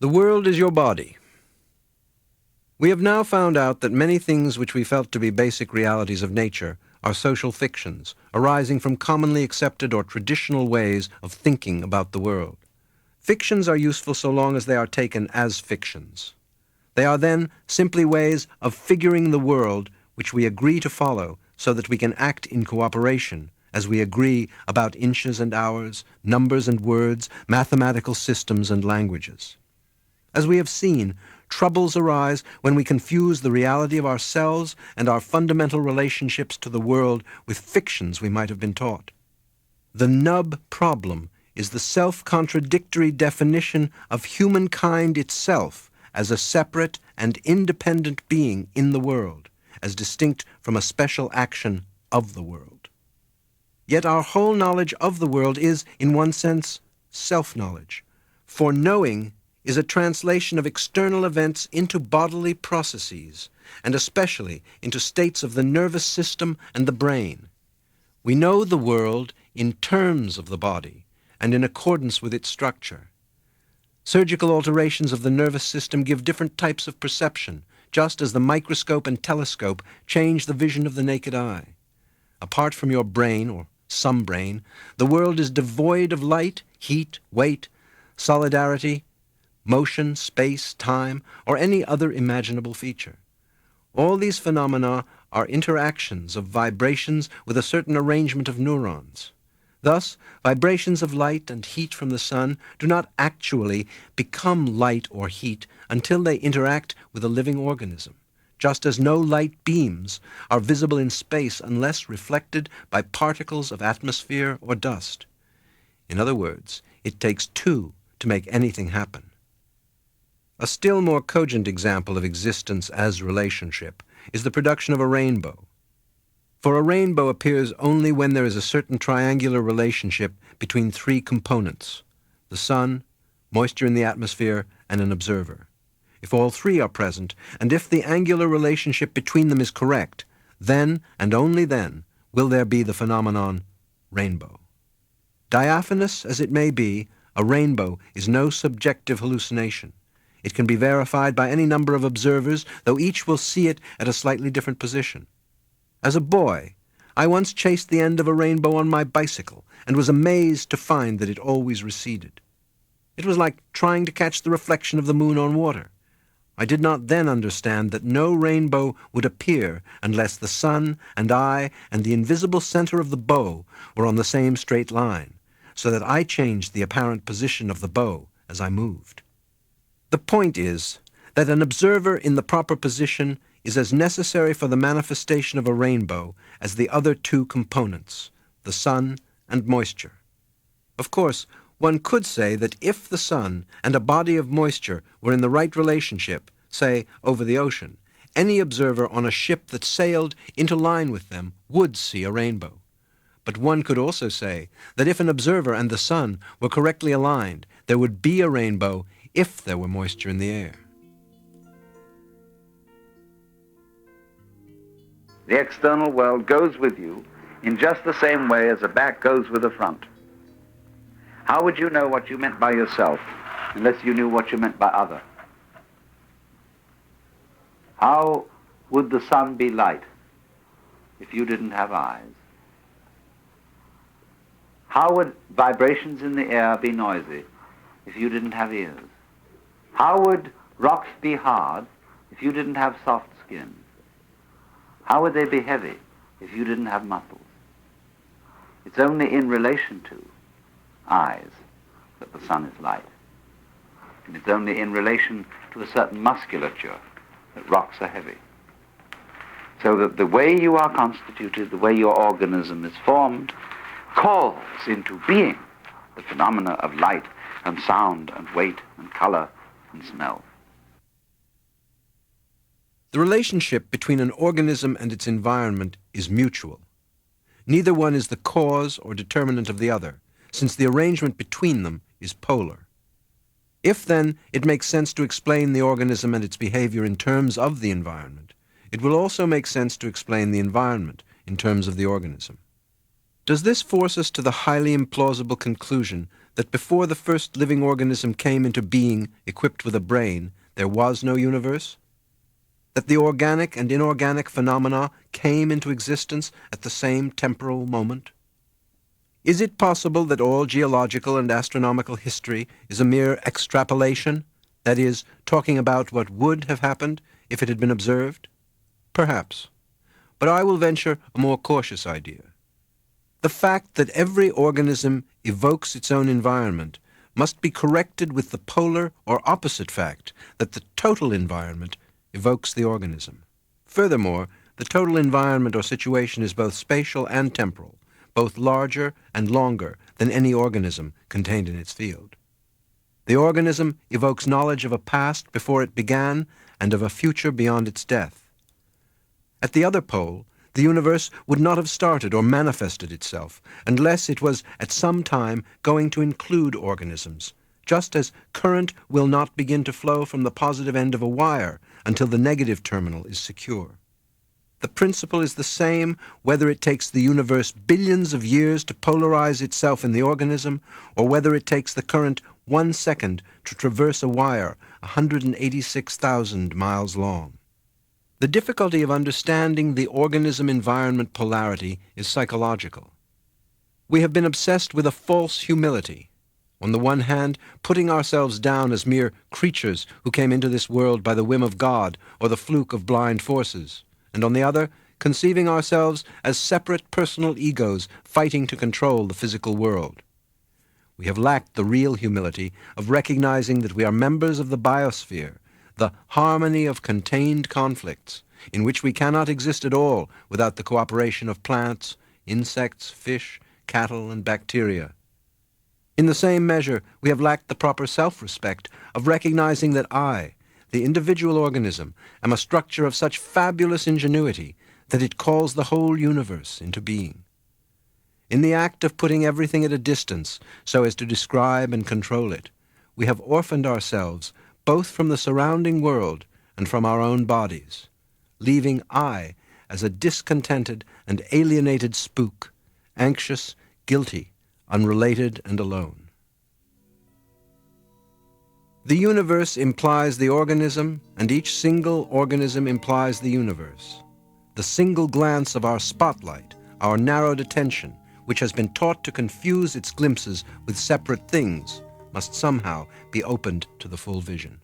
The world is your body. We have now found out that many things which we felt to be basic realities of nature are social fictions, arising from commonly accepted or traditional ways of thinking about the world. Fictions are useful so long as they are taken as fictions. They are then simply ways of figuring the world which we agree to follow so that we can act in cooperation as we agree about inches and hours, numbers and words, mathematical systems and languages. As we have seen, troubles arise when we confuse the reality of ourselves and our fundamental relationships to the world with fictions we might have been taught. The nub problem is the self-contradictory definition of humankind itself as a separate and independent being in the world, as distinct from a special action of the world. Yet our whole knowledge of the world is, in one sense, self-knowledge, for knowing is a translation of external events into bodily processes, and especially into states of the nervous system and the brain. We know the world in terms of the body and in accordance with its structure. Surgical alterations of the nervous system give different types of perception, just as the microscope and telescope change the vision of the naked eye. Apart from your brain, or some brain, the world is devoid of light, heat, weight, solidarity, motion, space, time, or any other imaginable feature. All these phenomena are interactions of vibrations with a certain arrangement of neurons. Thus, vibrations of light and heat from the sun do not actually become light or heat until they interact with a living organism, just as no light beams are visible in space unless reflected by particles of atmosphere or dust. In other words, it takes two to make anything happen. A still more cogent example of existence as relationship is the production of a rainbow. For a rainbow appears only when there is a certain triangular relationship between three components: the sun, moisture in the atmosphere, and an observer. If all three are present, and if the angular relationship between them is correct, then, and only then, will there be the phenomenon rainbow. Diaphanous as it may be, a rainbow is no subjective hallucination. It can be verified by any number of observers, though each will see it at a slightly different position. As a boy, I once chased the end of a rainbow on my bicycle and was amazed to find that it always receded. It was like trying to catch the reflection of the moon on water. I did not then understand that no rainbow would appear unless the sun and I and the invisible center of the bow were on the same straight line, so that I changed the apparent position of the bow as I moved. The point is that an observer in the proper position is as necessary for the manifestation of a rainbow as the other two components, the sun and moisture. Of course, one could say that if the sun and a body of moisture were in the right relationship, say, over the ocean, any observer on a ship that sailed into line with them would see a rainbow. But one could also say that if an observer and the sun were correctly aligned, there would be a rainbow if there were moisture in the air. The external world goes with you in just the same way as a back goes with a front. How would you know what you meant by yourself unless you knew what you meant by other? How would the sun be light if you didn't have eyes? How would vibrations in the air be noisy if you didn't have ears? How would rocks be hard if you didn't have soft skin? How would they be heavy if you didn't have muscles? It's only in relation to eyes that the sun is light. And it's only in relation to a certain musculature that rocks are heavy. So that the way you are constituted, the way your organism is formed, calls into being the phenomena of light and sound and weight and color and smell. The relationship between an organism and its environment is mutual. Neither one is the cause or determinant of the other, since the arrangement between them is polar. If, then, it makes sense to explain the organism and its behavior in terms of the environment, it will also make sense to explain the environment in terms of the organism. Does this force us to the highly implausible conclusion that before the first living organism came into being equipped with a brain, there was no universe? That the organic and inorganic phenomena came into existence at the same temporal moment? Is it possible that all geological and astronomical history is a mere extrapolation, that is, talking about what would have happened if it had been observed? Perhaps. But I will venture a more cautious idea. The fact that every organism evokes its own environment must be corrected with the polar or opposite fact that the total environment evokes the organism. Furthermore, the total environment or situation is both spatial and temporal, both larger and longer than any organism contained in its field. The organism evokes knowledge of a past before it began and of a future beyond its death. At the other pole, the universe would not have started or manifested itself unless it was at some time going to include organisms, just as current will not begin to flow from the positive end of a wire until the negative terminal is secure. The principle is the same whether it takes the universe billions of years to polarize itself in the organism, or whether it takes the current 1 second to traverse a wire 186,000 miles long. The difficulty of understanding the organism-environment polarity is psychological. We have been obsessed with a false humility. On the one hand, putting ourselves down as mere creatures who came into this world by the whim of God or the fluke of blind forces, and on the other, conceiving ourselves as separate personal egos fighting to control the physical world. We have lacked the real humility of recognizing that we are members of the biosphere, the harmony of contained conflicts, in which we cannot exist at all without the cooperation of plants, insects, fish, cattle, and bacteria. In the same measure, we have lacked the proper self-respect of recognizing that I, the individual organism, am a structure of such fabulous ingenuity that it calls the whole universe into being. In the act of putting everything at a distance so as to describe and control it, we have orphaned ourselves both from the surrounding world and from our own bodies, leaving I as a discontented and alienated spook, anxious, guilty, unrelated, and alone. The universe implies the organism, and each single organism implies the universe. The single glance of our spotlight, our narrowed attention, which has been taught to confuse its glimpses with separate things, must somehow be opened to the full vision.